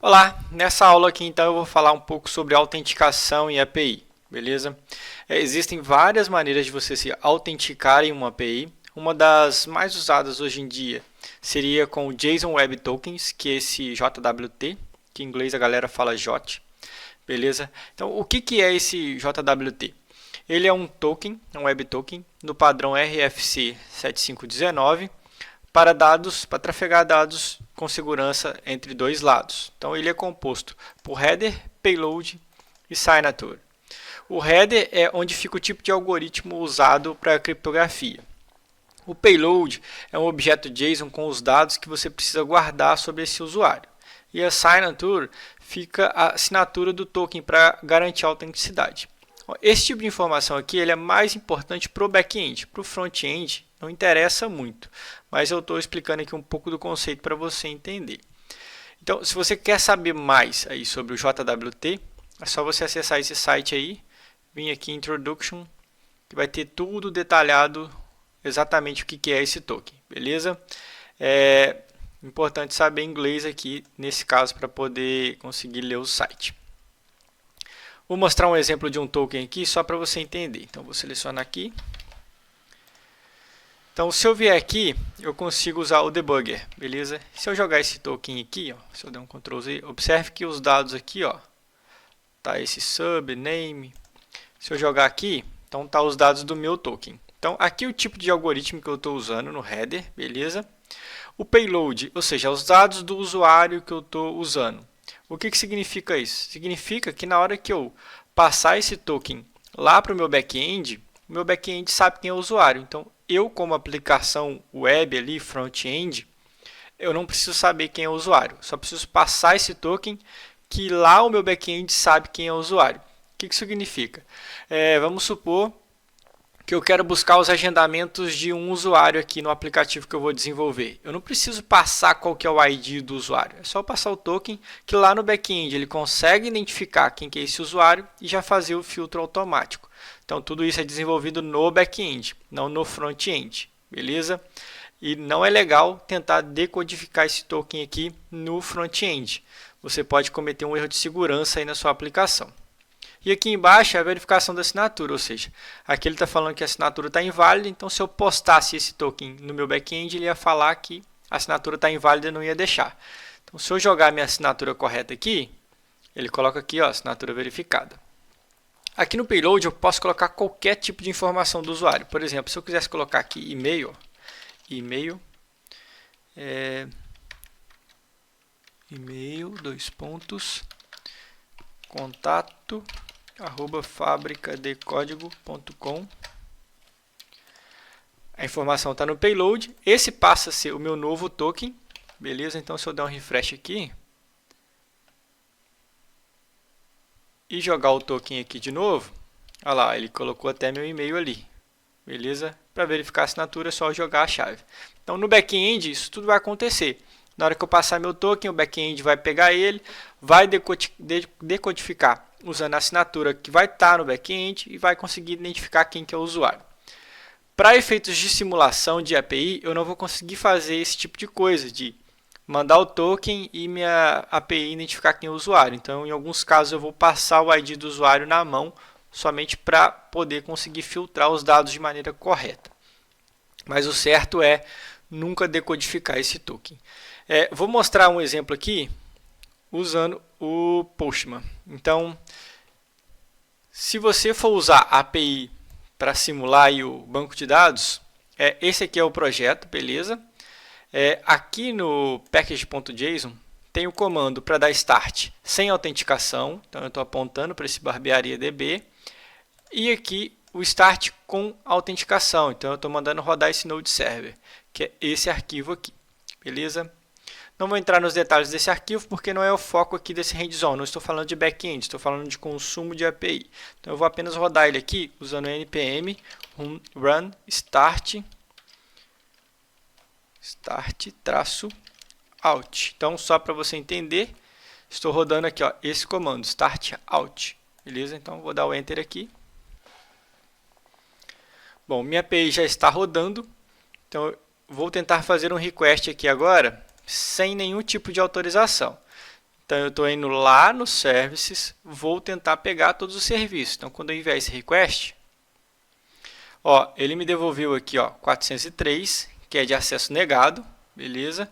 Olá, nessa aula aqui então eu vou falar um pouco sobre autenticação em API, beleza? Existem várias maneiras de você se autenticar em uma API. Uma das mais usadas hoje em dia seria com o JSON Web Tokens, que é esse JWT, que em inglês a galera fala JOT, beleza? Então, o que é esse JWT? Ele é um token, um web token, no padrão RFC 7519, para dados, para trafegar dados com segurança entre dois lados. Então ele é composto por header, payload e signature. O header é onde fica o tipo de algoritmo usado para criptografia. O payload é um objeto JSON com os dados que você precisa guardar sobre esse usuário. E a signature fica a assinatura do token para garantir a autenticidade. Esse tipo de informação aqui ele é mais importante para o back-end. Para o front-end não interessa muito, mas eu estou explicando aqui um pouco do conceito para você entender. Então, se você quer saber mais aí sobre o JWT, é só você acessar esse site aí, vir aqui em Introduction, que vai ter tudo detalhado exatamente o que é esse token, beleza? É importante saber inglês aqui, nesse caso, para poder conseguir ler o site. Vou mostrar um exemplo de um token aqui, só para você entender. Então, vou selecionar aqui. Então, se eu vier aqui, eu consigo usar o debugger, beleza? Se eu jogar esse token aqui, ó, se eu der um Ctrl Z, observe que os dados aqui, ó, tá esse sub, name. Se eu jogar aqui, então tá os dados do meu token. Então, aqui o tipo de algoritmo que eu estou usando no header, beleza? O payload, ou seja, os dados do usuário que eu estou usando. O que significa isso? Significa que na hora que eu passar esse token lá para o meu back-end sabe quem é o usuário. Então, eu como aplicação web ali, front-end, eu não preciso saber quem é o usuário. Só preciso passar esse token que lá o meu back-end sabe quem é o usuário. O que significa? Vamos supor que eu quero buscar os agendamentos de um usuário aqui no aplicativo que eu vou desenvolver. Eu não preciso passar qual que é o ID do usuário. É só passar o token que lá no back-end ele consegue identificar quem que é esse usuário e já fazer o filtro automático. Então tudo isso é desenvolvido no back-end, não no front-end, beleza? E não é legal tentar decodificar esse token aqui no front-end. Você pode cometer um erro de segurança aí na sua aplicação. E aqui embaixo é a verificação da assinatura, ou seja, aqui ele está falando que a assinatura está inválida, então se eu postasse esse token no meu back-end, ele ia falar que a assinatura está inválida e não ia deixar. Então se eu jogar minha assinatura correta aqui, ele coloca aqui, ó, assinatura verificada. Aqui no payload eu posso colocar qualquer tipo de informação do usuário. Por exemplo, se eu quisesse colocar aqui e-mail, e-mail, dois pontos, contato, @fabricadecódigo.com. A informação está no payload. Esse passa a ser o meu novo token. Beleza? Então, se eu der um refresh aqui e jogar o token aqui de novo, olha lá, ele colocou até meu e-mail ali. Beleza? Para verificar a assinatura é só jogar a chave. Então, no back-end, isso tudo vai acontecer. Na hora que eu passar meu token, o back-end vai pegar ele, vai decodificar usando a assinatura que vai estar no back-end e vai conseguir identificar quem que é o usuário. Para efeitos de simulação de API, eu não vou conseguir fazer esse tipo de coisa, de mandar o token e minha API identificar quem é o usuário. Então, em alguns casos, eu vou passar o ID do usuário na mão, somente para poder conseguir filtrar os dados de maneira correta. Mas o certo é nunca decodificar esse token. Vou mostrar um exemplo aqui usando o Postman. Então, se você for usar a API para simular aí o banco de dados, esse aqui é o projeto, beleza? Aqui no package.json tem o comando para dar start sem autenticação, então eu estou apontando para esse barbearia.db, e aqui o start com autenticação, então eu estou mandando rodar esse node server, que é esse arquivo aqui, beleza? Não vou entrar nos detalhes desse arquivo porque não é o foco aqui desse hands-on. Não estou falando de back-end, estou falando de consumo de API. Então eu vou apenas rodar ele aqui usando npm run start -out. Então só para você entender, estou rodando aqui, ó, esse comando start out. Beleza? Então vou dar o enter aqui. Bom, minha API já está rodando. Então vou tentar fazer um request aqui agora sem nenhum tipo de autorização. Então, eu estou indo lá no Services, vou tentar pegar todos os serviços. Então, quando eu enviar esse request, ó, ele me devolveu aqui, ó, 403, que é de acesso negado, beleza?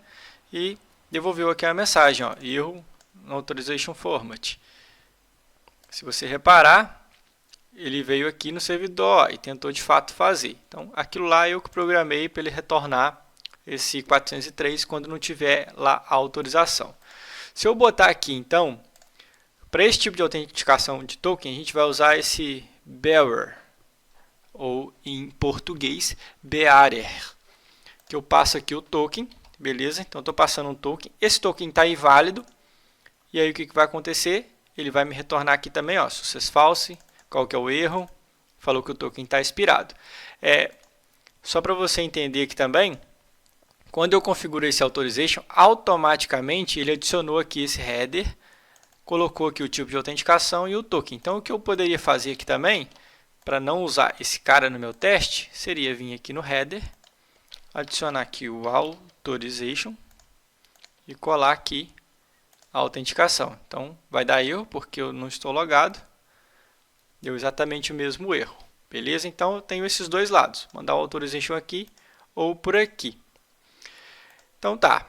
E devolveu aqui a mensagem, ó, erro no Authorization Format. Se você reparar, ele veio aqui no servidor, ó, e tentou de fato fazer. Então, aquilo lá eu que programei para ele retornar esse 403 quando não tiver lá a autorização. Se eu botar aqui, então, para esse tipo de autenticação de token, a gente vai usar esse bearer, ou em português, bearer, que eu passo aqui o token, beleza? Então, estou passando um token, esse token está inválido, e aí o que vai acontecer? Ele vai me retornar aqui também, ó, success false, qual que é o erro, falou que o token está expirado. Só para você entender aqui também, quando eu configuro esse authorization, automaticamente ele adicionou aqui esse header, colocou aqui o tipo de autenticação e o token. Então, o que eu poderia fazer aqui também, para não usar esse cara no meu teste, seria vir aqui no header, adicionar aqui o authorization e colar aqui a autenticação. Então, vai dar erro porque eu não estou logado, deu exatamente o mesmo erro. Beleza? Então, eu tenho esses dois lados, mandar o authorization aqui ou por aqui. Então tá,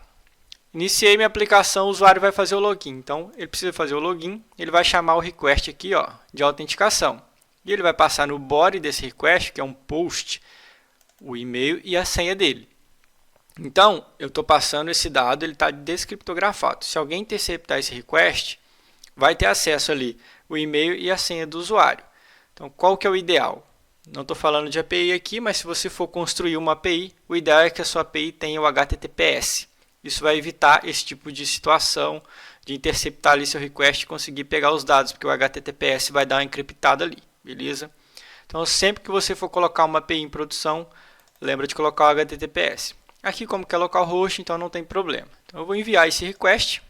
iniciei minha aplicação, o usuário vai fazer o login. Então ele precisa fazer o login, ele vai chamar o request aqui, ó, de autenticação. E ele vai passar no body desse request, que é um post, o e-mail e a senha dele. Então eu estou passando esse dado, ele está descriptografado. Se alguém interceptar esse request, vai ter acesso ali o e-mail e a senha do usuário. Então qual que é o ideal? Não estou falando de API aqui, mas se você for construir uma API, o ideal é que a sua API tenha o HTTPS. Isso vai evitar esse tipo de situação de interceptar ali seu request e conseguir pegar os dados, porque o HTTPS vai dar uma encriptada ali, beleza? Então, sempre que você for colocar uma API em produção, lembra de colocar o HTTPS. Aqui, como que é localhost, então não tem problema. Então, eu vou enviar esse request.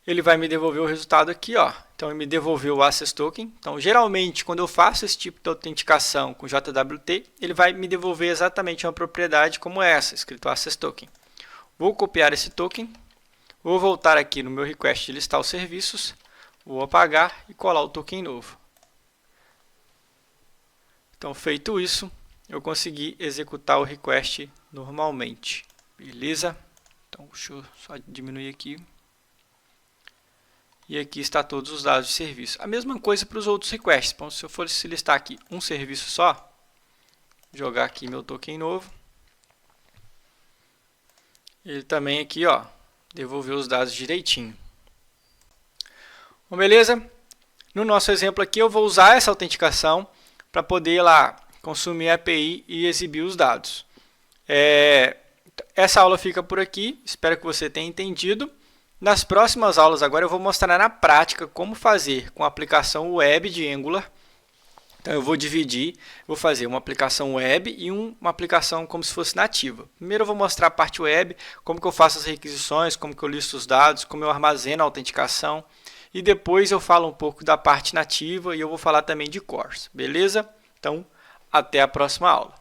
Ele vai me devolver o resultado aqui, ó. Então, ele me devolveu o Access Token. Então, geralmente, quando eu faço esse tipo de autenticação com JWT, ele vai me devolver exatamente uma propriedade como essa, escrito Access Token. Vou copiar esse token, vou voltar aqui no meu request de listar os serviços, vou apagar e colar o token novo. Então, feito isso, eu consegui executar o request normalmente. Beleza? Então, deixa eu só diminuir aqui. E aqui está todos os dados de serviço. A mesma coisa para os outros requests. Então, se eu fosse listar aqui um serviço só, jogar aqui meu token novo, ele também aqui, ó, devolveu os dados direitinho. Bom, beleza? No nosso exemplo aqui, eu vou usar essa autenticação para poder lá consumir a API e exibir os dados. Essa aula fica por aqui. Espero que você tenha entendido. Nas próximas aulas agora eu vou mostrar na prática como fazer com a aplicação web de Angular. Então eu vou dividir, vou fazer uma aplicação web e uma aplicação como se fosse nativa. Primeiro eu vou mostrar a parte web, como que eu faço as requisições, como que eu listo os dados, como eu armazeno a autenticação. E depois eu falo um pouco da parte nativa e eu vou falar também de cores, beleza? Então, até a próxima aula.